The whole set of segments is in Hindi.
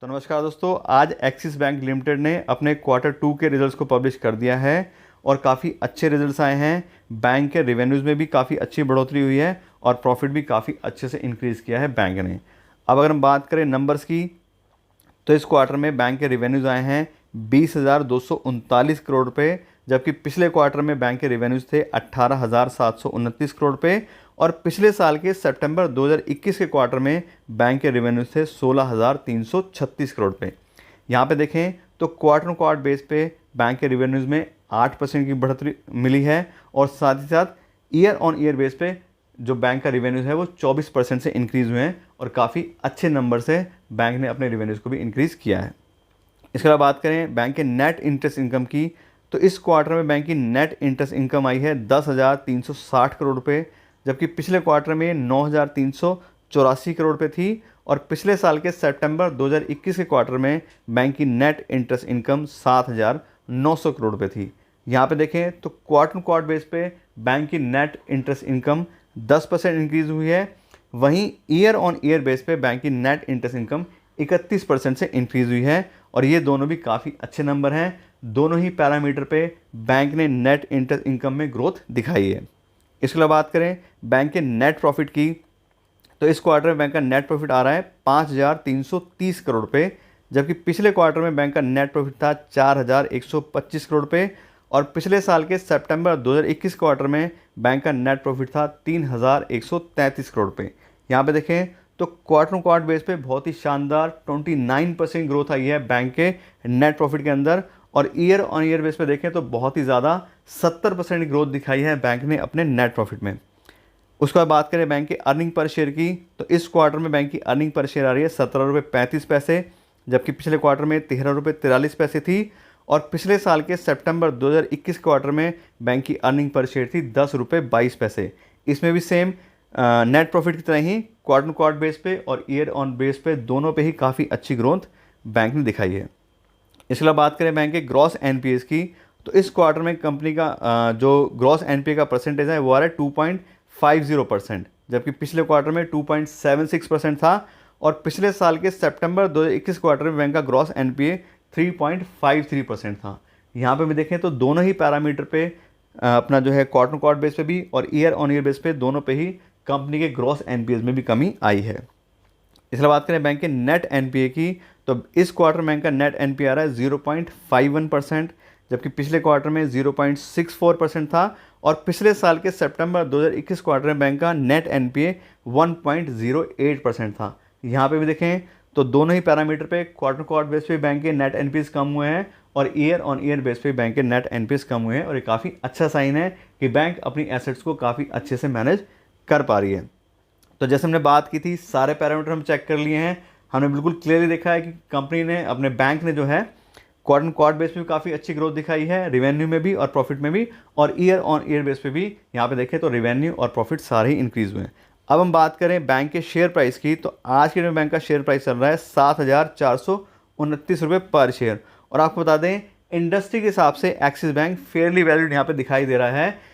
तो नमस्कार दोस्तों, आज एक्सिस बैंक लिमिटेड ने अपने Q2 के रिजल्ट्स को पब्लिश कर दिया है और काफ़ी अच्छे रिजल्ट्स आए हैं। बैंक के रेवेन्यूज़ में भी काफ़ी अच्छी बढ़ोतरी हुई है और प्रॉफिट भी काफ़ी अच्छे से इंक्रीज़ किया है बैंक ने। अब अगर हम बात करें नंबर्स की, तो इस क्वार्टर में बैंक के रेवेन्यूज़ आए हैं 20,239 करोड़ रुपये, जबकि पिछले क्वार्टर में बैंक के रेवेन्यूज़ थे 18,729 करोड़ रुपये और पिछले साल के सितंबर 2021 के क्वार्टर में बैंक के रेवेन्यूज़ थे 16,336 करोड़ रुपये। यहाँ पे देखें तो क्वार्टर क्वार्टर बेस पे बैंक के रेवेन्यूज़ में 8% की बढ़ोतरी मिली है और साथ ही साथ ईयर ऑन ईयर बेस पे जो बैंक का रेवेन्यूज़ है वो 24% से इंक्रीज़ हुए हैं और काफ़ी अच्छे नंबर से बैंक ने अपने रेवेन्यूज़ को भी इंक्रीज़ किया है। इसके अलावा बात करें बैंक के नेट इंटरेस्ट इनकम की, तो इस क्वार्टर में बैंक की नेट इंटरेस्ट इनकम आई है 10,360 करोड़ रुपये, जबकि पिछले क्वार्टर में 9,384 करोड़ रुपये थी और पिछले साल के सितंबर 2021 के क्वार्टर में बैंक की नेट इंटरेस्ट इनकम 7,900 करोड़ रुपये थी। यहाँ पे देखें तो क्वार्टर क्वार्टर बेस पे बैंक की नेट इंटरेस्ट इनकम 10% इंक्रीज़ हुई है, वहीं ईयर ऑन ईयर बेस पे बैंक की नेट इंटरेस्ट इनकम 31% से इंक्रीज़ हुई है और ये दोनों भी काफ़ी अच्छे नंबर हैं। दोनों ही पैरामीटर पे बैंक ने नेट इंटरेस्ट इनकम में ग्रोथ दिखाई है। इसके अलावा बात करें बैंक के नेट प्रॉफिट की, तो इस क्वार्टर में बैंक का नेट प्रॉफिट आ रहा है 5,330 करोड़ रुपये, जबकि पिछले क्वार्टर में बैंक का नेट प्रॉफिट था 4,125 करोड़ रुपये और पिछले साल के सितंबर 2021 क्वार्टर में बैंक का नेट प्रॉफिट था 3,133 करोड़ रुपये। यहाँ पे देखें तो क्वार्टर क्वार्टर बेस पे बहुत ही शानदार 29% ग्रोथ आई है बैंक के नेट प्रॉफिट के अंदर और ईयर ऑन ईयर बेस पे देखें तो बहुत ही ज़्यादा 70% ग्रोथ दिखाई है बैंक ने अपने नेट प्रॉफिट में। उसके बाद बात करें बैंक के अर्निंग पर शेयर की, तो इस क्वार्टर में बैंक की अर्निंग पर शेयर आ रही है 17.35 रुपये, जबकि पिछले क्वार्टर में 13.43 रुपये थी और पिछले साल के सितंबर 2021 क्वार्टर में बैंक की अर्निंग पर शेयर थी 10.22 रुपये। इसमें भी सेम नेट प्रॉफिट की तरह ही क्वार्टर क्वार्टर बेस पे और ईयर ऑन बेस पे दोनों पे ही काफ़ी अच्छी ग्रोथ बैंक ने दिखाई है। इसके अलावा बात करें बैंक के ग्रॉस एनपीएस की, तो इस क्वार्टर में कंपनी का जो ग्रॉस एनपीए का परसेंटेज है वो आ रहा है 2.50%, जबकि पिछले क्वार्टर में 2.76% था और पिछले साल के सितंबर 2021 क्वार्टर में बैंक का ग्रॉस एनपीए 3.53% था। यहाँ पे भी देखें तो दोनों ही पैरामीटर पे अपना जो है क्वार्टर क्वार्टर बेस पे भी और ईयर ऑन ईयर बेस पे दोनों पे ही कंपनी के ग्रॉस एनपीएस में भी कमी आई है। इसके बात करें बैंक के नेट एनपीए की, तो इस क्वार्टर बैंक का नेट एनपीए आ रहा है 0.51%, जबकि पिछले क्वार्टर में 0.64% था और पिछले साल के सितंबर 2021 क्वार्टर में बैंक का नेट एनपीए 1.08% था। यहाँ पे भी देखें तो दोनों ही पैरामीटर पे क्वार्टर क्वार्टर बेस पे बैंक के नेट एनपीएस कम हुए हैं और ईयर ऑन ईयर बेस पे बैंक के नेट एनपीएस कम हुए हैं और ये काफ़ी अच्छा साइन है कि बैंक अपनी एसेट्स को काफ़ी अच्छे से मैनेज कर पा रही है। तो जैसे हमने बात की थी, सारे पैरामीटर हम चेक कर लिए हैं, हमने बिल्कुल क्लियरली देखा है कि कंपनी ने अपने बैंक ने जो है क्वार्टर क्वार्टर बेस पे भी काफ़ी अच्छी ग्रोथ दिखाई है, रेवेन्यू में भी और प्रॉफिट में भी, और ईयर ऑन ईयर बेस पे भी यहाँ पे देखें तो रेवेन्यू और प्रॉफिट सारे ही इंक्रीज़ हुए हैं। अब हम बात करें बैंक के शेयर प्राइस की, तो आज के दिन बैंक का शेयर प्राइस चल रहा है 7,429 रुपये पर शेयर और आपको बता दें इंडस्ट्री के हिसाब से एक्सिस बैंक फेयरली वैल्यूड यहाँ पे दिखाई दे रहा है।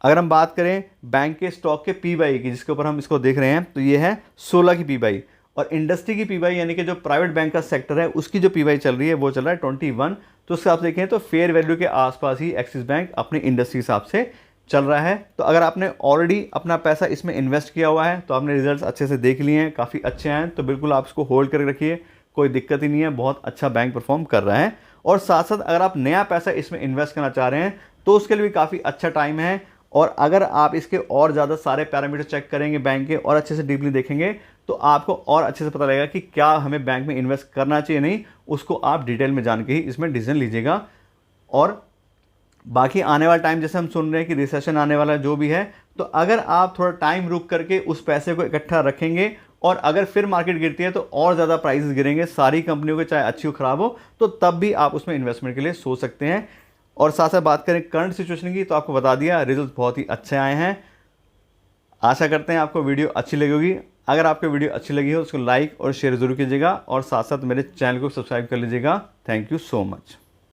अगर हम बात करें बैंक के स्टॉक के पी बाई की, जिसके ऊपर हम इसको देख रहे हैं, तो ये है 16 की पी बाई और इंडस्ट्री की पी बाई यानी कि जो प्राइवेट बैंक का सेक्टर है उसकी जो पी बाई चल रही है वो चल रहा है 21। तो उसके हिसाब से देखें तो फेयर वैल्यू के आसपास ही एक्सिस बैंक अपनी इंडस्ट्री के हिसाब से चल रहा है। तो अगर आपने ऑलरेडी अपना पैसा इसमें इन्वेस्ट किया हुआ है तो आपने रिजल्ट्स अच्छे से देख लिए हैं, काफ़ी अच्छे हैं, तो बिल्कुल आप इसको होल्ड करके रखिए, कोई दिक्कत ही नहीं है, बहुत अच्छा बैंक परफॉर्म कर रहा है। और साथ साथ अगर आप नया पैसा इसमें इन्वेस्ट करना चाह रहे हैं तो उसके लिए भी काफ़ी अच्छा टाइम है और अगर आप इसके और ज़्यादा सारे पैरामीटर चेक करेंगे बैंक के और अच्छे से डीपली देखेंगे तो आपको और अच्छे से पता लगेगा कि क्या हमें बैंक में इन्वेस्ट करना चाहिए, नहीं, उसको आप डिटेल में जान के ही इसमें डिसीजन लीजिएगा। और बाकी आने वाला टाइम जैसे हम सुन रहे हैं कि रिसेशन आने वाला जो भी है, तो अगर आप थोड़ा टाइम रुक करके उस पैसे को इकट्ठा रखेंगे और अगर फिर मार्केट गिरती है तो और ज़्यादा प्राइसेस गिरेंगे सारी कंपनियों के, चाहे अच्छी हो खराब हो, तो तब भी आप उसमें इन्वेस्टमेंट के लिए सोच सकते हैं। और साथ साथ बात करें करंट सिचुएशन की, तो आपको बता दिया रिजल्ट बहुत ही अच्छे आए हैं। आशा करते हैं आपको वीडियो अच्छी लगी होगी। अगर आपको वीडियो अच्छी लगी हो उसको लाइक और शेयर ज़रूर कीजिएगा और साथ साथ मेरे चैनल को सब्सक्राइब कर लीजिएगा। Thank you so much.